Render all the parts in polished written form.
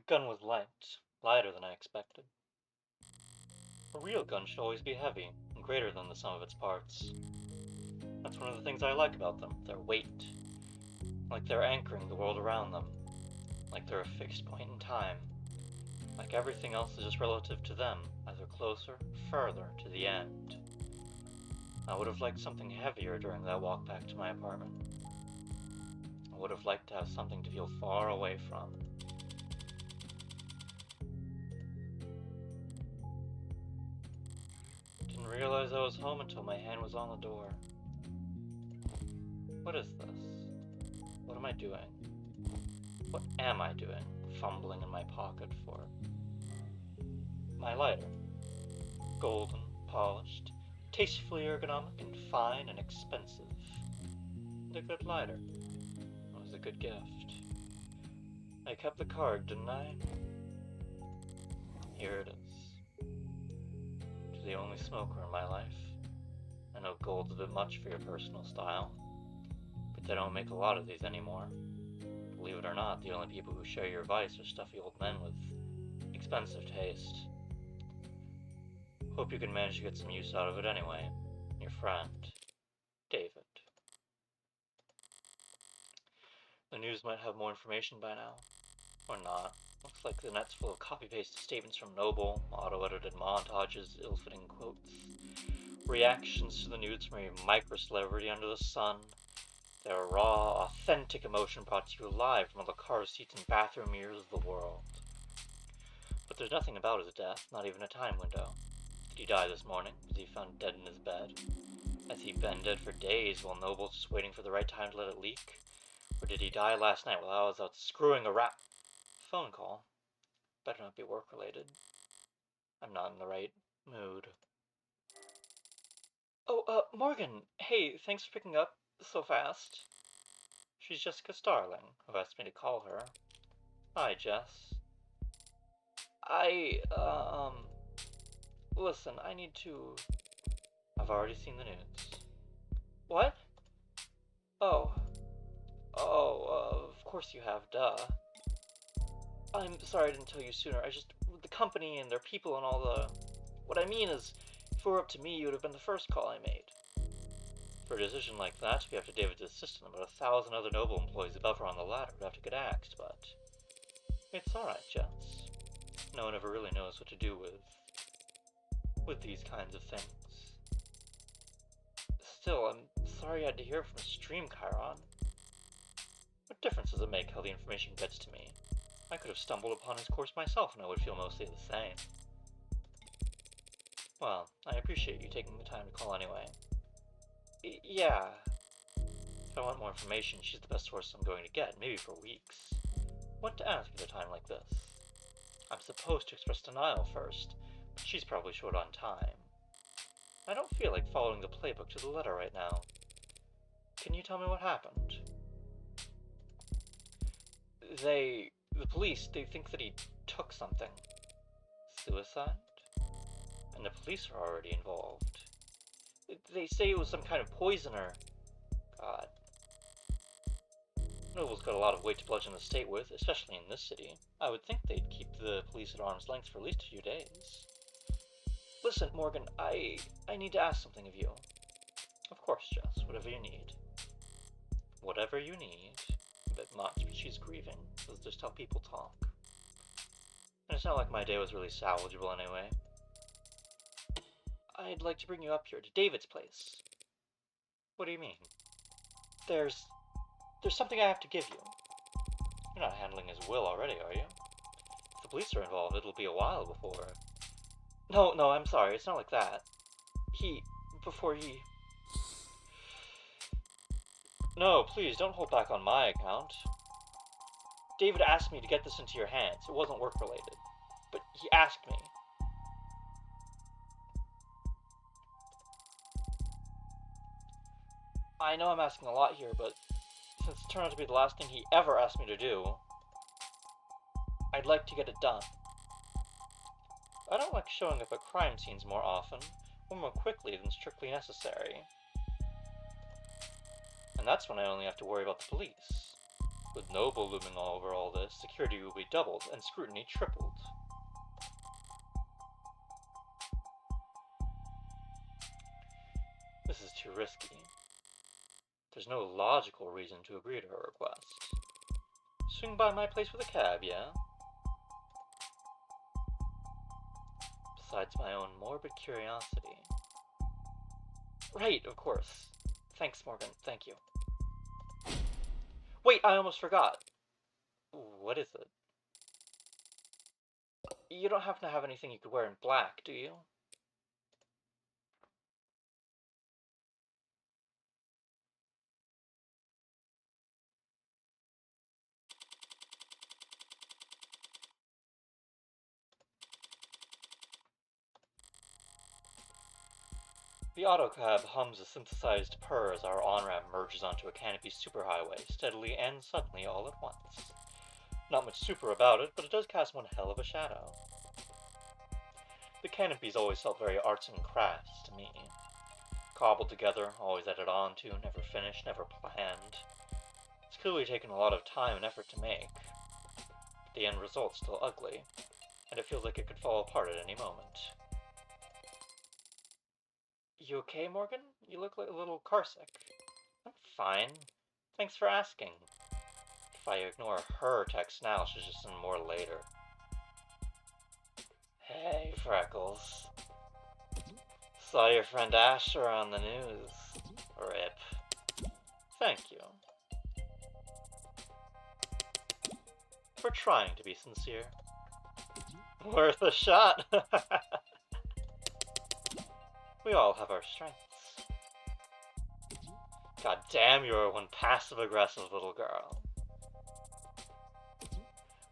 The gun was light, lighter than I expected. A real gun should always be heavy and greater than the sum of its parts. That's one of the things I like about them, their weight. Like they're anchoring the world around them. Like they're a fixed point in time. Like everything else is just relative to them, as they're closer, further to the end. I would have liked something heavier during that walk back to my apartment. I would have liked to have something to feel far away from. Didn't realize I was home until my hand was on the door. What is this? What am I doing? What am I doing, fumbling in my pocket for? My lighter. Golden, polished, tastefully ergonomic, and fine and expensive. And a good lighter. It was a good gift. I kept the card, didn't I? Here it is. To the only smoker in my life. I know gold's a bit much for your personal style, but they don't make a lot of these anymore. Believe it or not, the only people who share your vice are stuffy old men with expensive taste. Hope you can manage to get some use out of it anyway. Your friend, David. The news might have more information by now. Or not. Looks like the net's full of copy-pasted statements from Noble, auto-edited montages, ill-fitting quotes, reactions to the news from a micro-celebrity under the sun. Their raw, authentic emotion brought to you live from all the car seats and bathroom mirrors of the world. But there's nothing about his death, not even a time window. Did he die this morning? Was he found dead in his bed? Has he been dead for days while Noble's just waiting for the right time to let it leak? Or did he die last night while I was out screwing a phone call? Better not be work-related. I'm not in the right mood. Oh, Morgan! Hey, thanks for picking up so fast. She's Jessica Starling, who asked me to call her. Hi, Jess. Listen, I need to... I've already seen the news. What? Oh, of course you have, duh. I'm sorry I didn't tell you sooner. The company and their people and all the... What I mean is, if it were up to me, you would have been the first call I made. For a decision like that, to be after David's assistant, about 1,000 other Noble employees above her on the ladder would have to get axed, but... It's alright, Jess. No one ever really knows what to do with these kinds of things. Still, I'm sorry you had to hear from Stream Chiron. What difference does it make how the information gets to me? I could have stumbled upon his course myself and I would feel mostly the same. Well, I appreciate you taking the time to call anyway. Yeah. If I want more information, she's the best source I'm going to get, maybe for weeks. What to ask at a time like this? I'm supposed to express denial first, but she's probably short on time. I don't feel like following the playbook to the letter right now. Can you tell me what happened? The police, they think that he took something. Suicide? And the police are already involved. They say it was some kind of poison or... God. Noble's got a lot of weight to bludgeon the state with, especially in this city. I would think they'd keep the police at arm's length for at least a few days. Listen, Morgan, I need to ask something of you. Of course, Jess, whatever you need. Whatever you need. A bit much, but she's grieving. That's just how people talk. And it's not like my day was really salvageable anyway. I'd like to bring you up here to David's place. What do you mean? There's something I have to give you. You're not handling his will already, are you? If the police are involved, it'll be a while before... No, I'm sorry, it's not like that. Before he... No, please, don't hold back on my account. David asked me to get this into your hands. It wasn't work-related. But he asked me. I know I'm asking a lot here, but since it turned out to be the last thing he ever asked me to do, I'd like to get it done. I don't like showing up at crime scenes more often, or more quickly than strictly necessary. And that's when I only have to worry about the police. With Noble looming over all this, security will be doubled and scrutiny tripled. This is too risky. There's no logical reason to agree to her request. Swing by my place with a cab, yeah? Besides my own morbid curiosity. Right, of course. Thanks, Morgan. Thank you. Wait, I almost forgot. What is it? You don't happen to have anything you could wear in black, do you? The autocab hums a synthesized purr as our on-ramp merges onto a canopy superhighway, steadily and suddenly all at once. Not much super about it, but it does cast one hell of a shadow. The canopies always felt very arts and crafts to me. Cobbled together, always added on to, never finished, never planned. It's clearly taken a lot of time and effort to make. The end result's still ugly, and it feels like it could fall apart at any moment. You okay, Morgan? You look like a little carsick. I'm fine. Thanks for asking. If I ignore her text now, she'll just send more later. Hey, Freckles. Saw your friend Asher on the news. Rip. Thank you. For trying to be sincere. Worth a shot. We all have our strengths. God damn, you're one passive-aggressive little girl.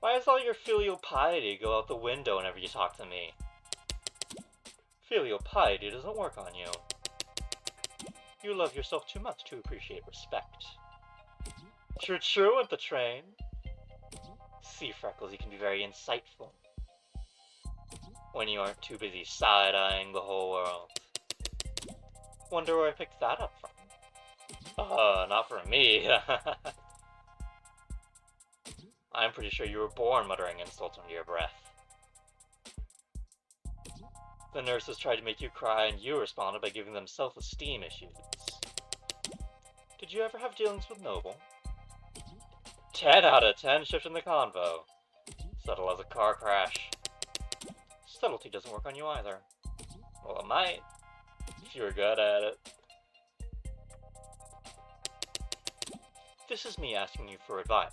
Why does all your filial piety go out the window whenever you talk to me? Filial piety doesn't work on you. You love yourself too much to appreciate respect. True with the train. See, Freckles, you can be very insightful. When you aren't too busy side-eyeing the whole world. Wonder where I picked that up from. Not from me. I'm pretty sure you were born muttering insults under your breath. The nurses tried to make you cry and you responded by giving them self-esteem issues. Did you ever have dealings with Noble? 10 out of 10 shifting the convo. Subtle as a car crash. Subtlety doesn't work on you either. Well, it might, if you're good at it. This is me asking you for advice.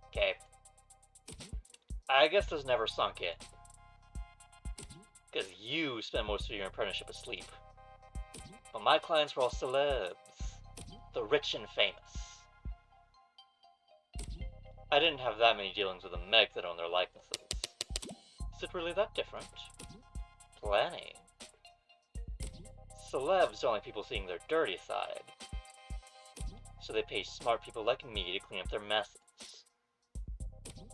Okay. I guess this never sunk in. Because you spend most of your apprenticeship asleep. But my clients were all celebs. The rich and famous. I didn't have that many dealings with the Meg that own their likenesses. Is it really that different? Plenty. Celebs are only people seeing their dirty side. So they pay smart people like me to clean up their messes.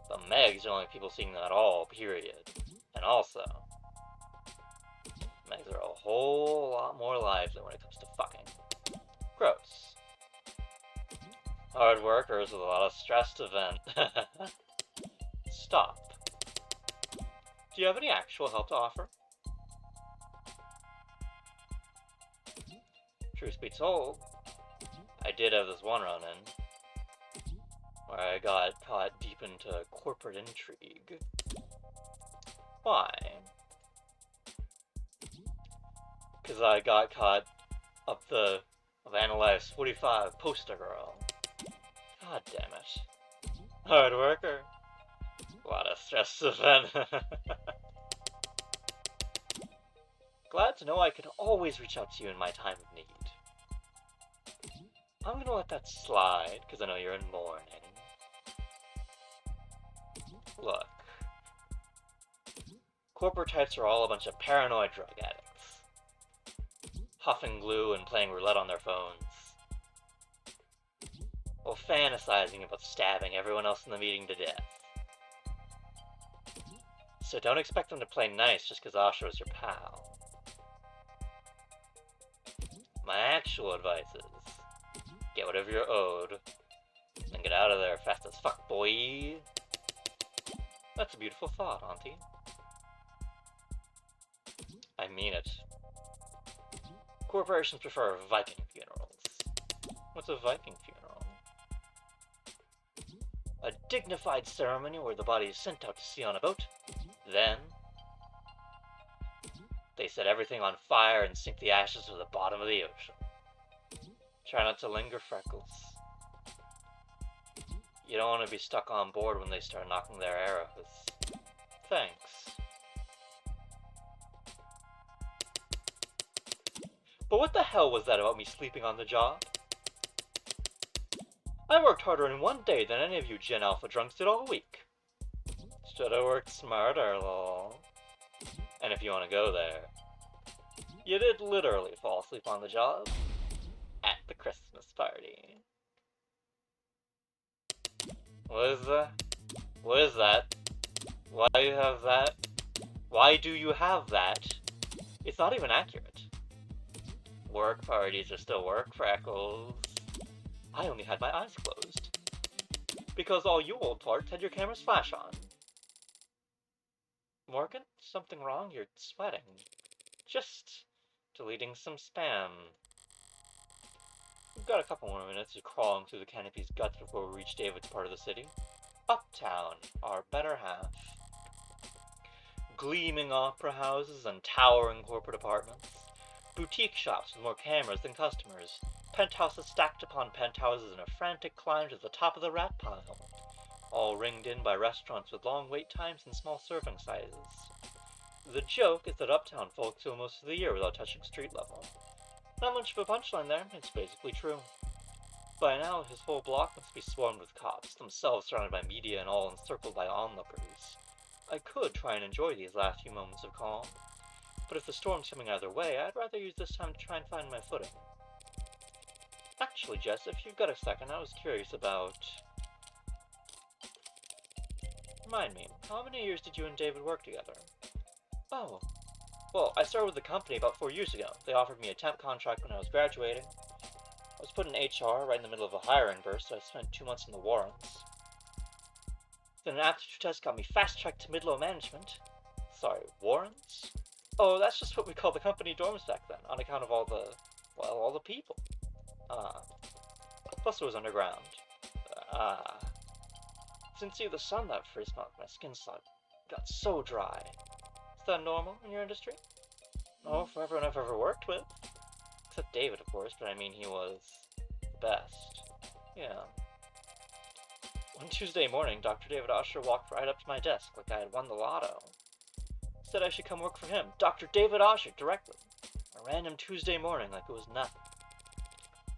The Megs are only people seeing that all, period. And also, Megs are a whole lot more lively when it comes to fucking. Gross. Hard workers with a lot of stress to vent. Stop. Do you have any actual help to offer? Truth be told, I did have this one run-in, where I got caught deep into corporate intrigue. Why? Because I got caught up the Analyze 45 poster girl. God damn it. Hard worker. A lot of stress to vent. Glad to know I can always reach out to you in my time of need. I'm gonna let that slide, because I know you're in mourning. Look. Corporate types are all a bunch of paranoid drug addicts. Huffing glue and playing roulette on their phones. While fantasizing about stabbing everyone else in the meeting to death. So don't expect them to play nice just because Asha was your pal. My actual advice is, get whatever you're owed, and get out of there fast as fuck, boy. That's a beautiful thought, Auntie. I mean it. Corporations prefer Viking funerals. What's a Viking funeral? A dignified ceremony where the body is sent out to sea on a boat. Then, they set everything on fire and sink the ashes to the bottom of the ocean. Try not to linger, Freckles. You don't want to be stuck on board when they start knocking their arrows. Thanks. But what the hell was that about me sleeping on the job? I worked harder in one day than any of you Gen Alpha drunks did all week. Should've worked smarter, lol. And if you want to go there, you did literally fall asleep on the job at the Christmas party. What is that? What is that? Why do you have that? Why do you have that? It's not even accurate. Work parties are still work, Freckles. I only had my eyes closed. Because all you old farts had your cameras flash on. Morgan, something wrong? You're sweating. Just deleting some spam. We've got a couple more minutes of crawling through the canopy's guts before we reach David's part of the city. Uptown, our better half. Gleaming opera houses and towering corporate apartments. Boutique shops with more cameras than customers. Penthouses stacked upon penthouses in a frantic climb to the top of the rat pile. All ringed in by restaurants with long wait times and small serving sizes. The joke is that Uptown folks go most of the year without touching street level. Not much of a punchline there, it's basically true. By now, his whole block must be swarmed with cops, themselves surrounded by media and all encircled by onlookers. I could try and enjoy these last few moments of calm, but if the storm's coming either way, I'd rather use this time to try and find my footing. Actually, Jess, if you've got a second, I was curious about... Remind me, how many years did you and David work together? Oh, well, I started with the company about 4 years ago. They offered me a temp contract when I was graduating. I was put in HR right in the middle of a hiring burst, so I spent 2 months in the Warrens. Then an aptitude test got me fast-tracked to mid-low management. Sorry, Warrens? Oh, that's just what we called the company dorms back then, on account of all the people. Plus it was underground. Didn't see the sun that first month, my skin got so dry. Is that normal in your industry? Oh, for everyone I've ever worked with. Except David, of course, but I mean he was the best. Yeah. One Tuesday morning, Dr. David Usher walked right up to my desk like I had won the lotto. Said I should come work for him, Dr. David Usher, directly. A random Tuesday morning like it was nothing.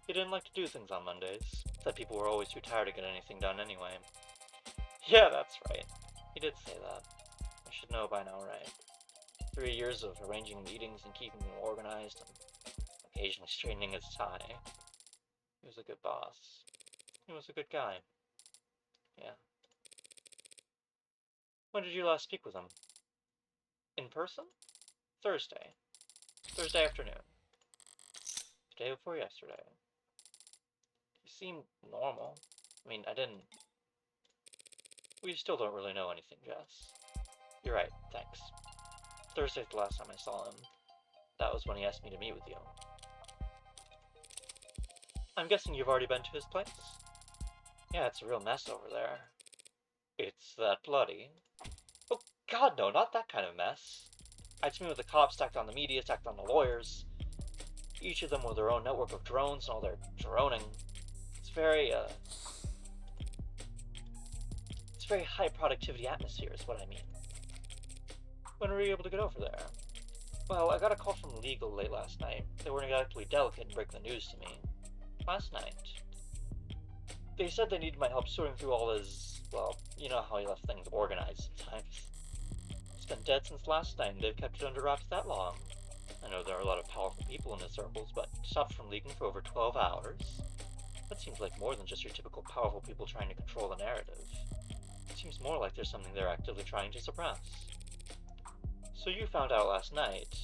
He didn't like to do things on Mondays. Said people were always too tired to get anything done anyway. Yeah, that's right. He did say that. I should know by now, right? 3 years of arranging meetings and keeping them organized and occasionally straightening his tie. He was a good boss. He was a good guy. Yeah. When did you last speak with him? In person? Thursday. Thursday afternoon. The day before yesterday. He seemed normal. I mean, we still don't really know anything, Jess. You're right, thanks. Thursday's the last time I saw him. That was when he asked me to meet with you. I'm guessing you've already been to his place? Yeah, it's a real mess over there. It's that bloody. Oh, God, no, not that kind of mess. I'd seen with the cops stacked on the media, stacked on the lawyers. Each of them with their own network of drones and all their droning. It's very high productivity atmosphere is what I mean. When were you able to get over there? Well, I got a call from legal late last night. They weren't exactly delicate in breaking the news to me. Last night. They said they needed my help sorting through all his, well, you know how he left things organized sometimes. It's been dead since last night and they've kept it under wraps that long. I know there are a lot of powerful people in his circles, but stopped from leaking for over 12 hours. That seems like more than just your typical powerful people trying to control the narrative. It seems more like there's something they're actively trying to suppress. So you found out last night.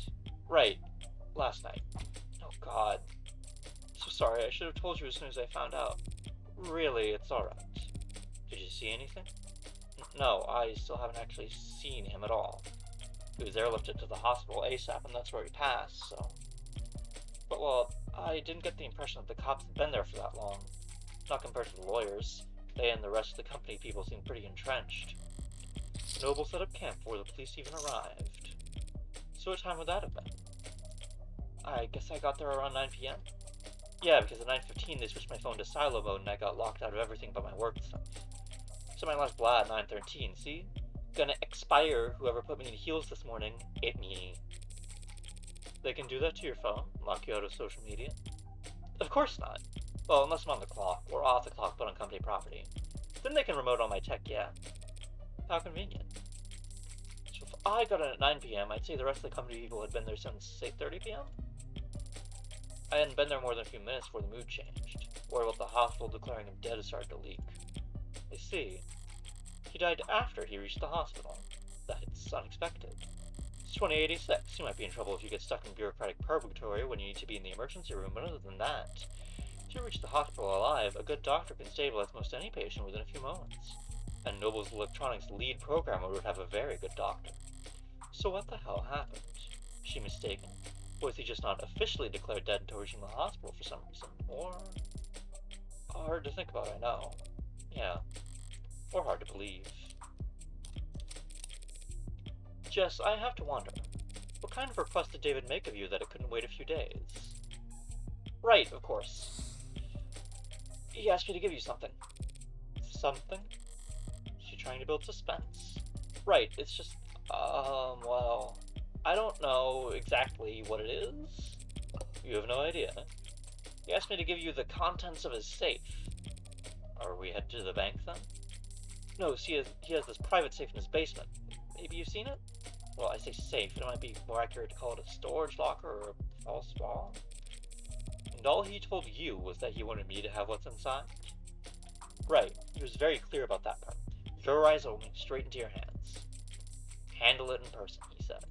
Right, last night. Oh God. So sorry, I should have told you as soon as I found out. Really, it's alright. Did you see anything? No, I still haven't actually seen him at all. He was airlifted to the hospital ASAP, and that's where he passed, so... But, well, I didn't get the impression that the cops had been there for that long. Not compared to the lawyers. They and the rest of the company people seemed pretty entrenched. Noble set up camp before the police even arrived. So what time would that have been? I guess I got there around 9 p.m.? Yeah, because at 9:15 they switched my phone to silo mode and I got locked out of everything but my work stuff. So my last blah at 9:13, see? Gonna expire whoever put me in heels this morning. It me. They can do that to your phone? Lock you out of social media? Of course not. Well, unless I'm on the clock, or off the clock but on company property. Then they can remote all my tech, yeah. How convenient. So if I got in at 9 p.m., I'd say the rest of the company people had been there since 8:30 p.m.? I hadn't been there more than a few minutes before the mood changed. Or about the hospital declaring him dead had started to leak. I see. He died after he reached the hospital. That's unexpected. It's 2086. You might be in trouble if you get stuck in bureaucratic purgatory when you need to be in the emergency room, but other than that, if you reach the hospital alive, a good doctor can stabilize most any patient within a few moments. And Noble's electronics lead programmer would have a very good doctor. So what the hell happened? Is she mistaken? Was he just not officially declared dead until reaching the hospital for some reason? Or... hard to think about, I know. Yeah. Or hard to believe. Jess, I have to wonder, what kind of request did David make of you that it couldn't wait a few days? Right, of course. He asked me to give you something. Something? Is she trying to build suspense? Right, it's just, well, I don't know exactly what it is. You have no idea. He asked me to give you the contents of his safe. Are we headed to the bank then? No, see, he has this private safe in his basement. Maybe you've seen it? Well, I say safe, it might be more accurate to call it a storage locker or a false wall. And all he told you was that he wanted me to have what's inside? Right, he was very clear about that part. Your eyes only, straight into your hands. Handle it in person, he said.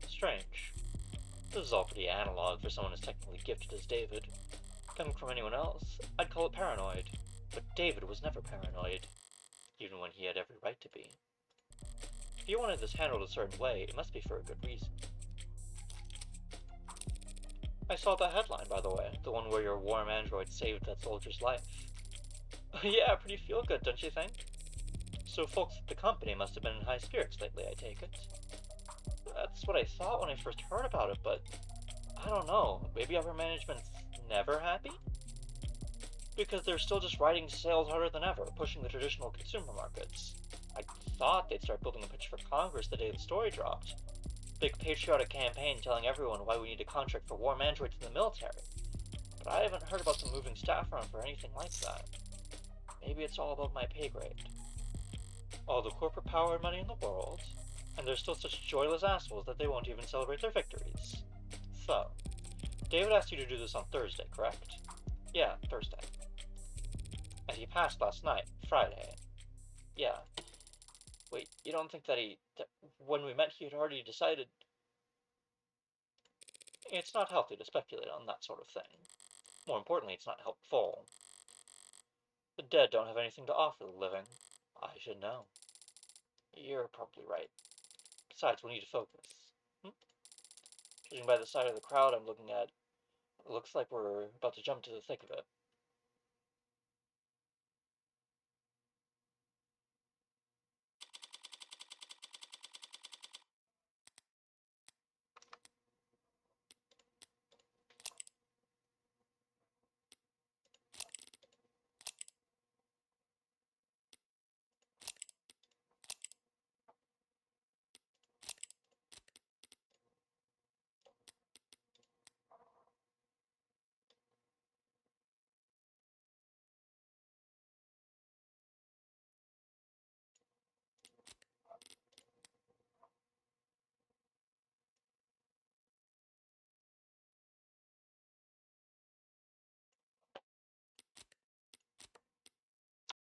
Strange. This is all pretty analog for someone as technically gifted as David. Coming from anyone else, I'd call it paranoid. But David was never paranoid, even when he had every right to be. If you wanted this handled a certain way, it must be for a good reason. I saw that headline, by the way, the one where your warm android saved that soldier's life. Yeah, pretty feel-good, don't you think? So folks at the company must have been in high spirits lately, I take it. That's what I thought when I first heard about it, but I don't know, maybe upper management's never happy? Because they're still just riding sales harder than ever, pushing the traditional consumer markets. I thought they'd start building a pitch for Congress the day the story dropped. Big patriotic campaign telling everyone why we need a contract for warm androids in the military. But I haven't heard about them moving staff around for anything like that. Maybe it's all above my pay grade. All the corporate power and money in the world, and they're still such joyless assholes that they won't even celebrate their victories. So, David asked you to do this on Thursday, correct? Yeah, Thursday. And he passed last night, Friday. Yeah. Wait, you don't think that when we met he had already decided... It's not healthy to speculate on that sort of thing. More importantly, it's not helpful. The dead don't have anything to offer the living. I should know. You're probably right. Besides, we need to focus. Judging by the side of the crowd I'm looking at, it looks like we're about to jump to the thick of it.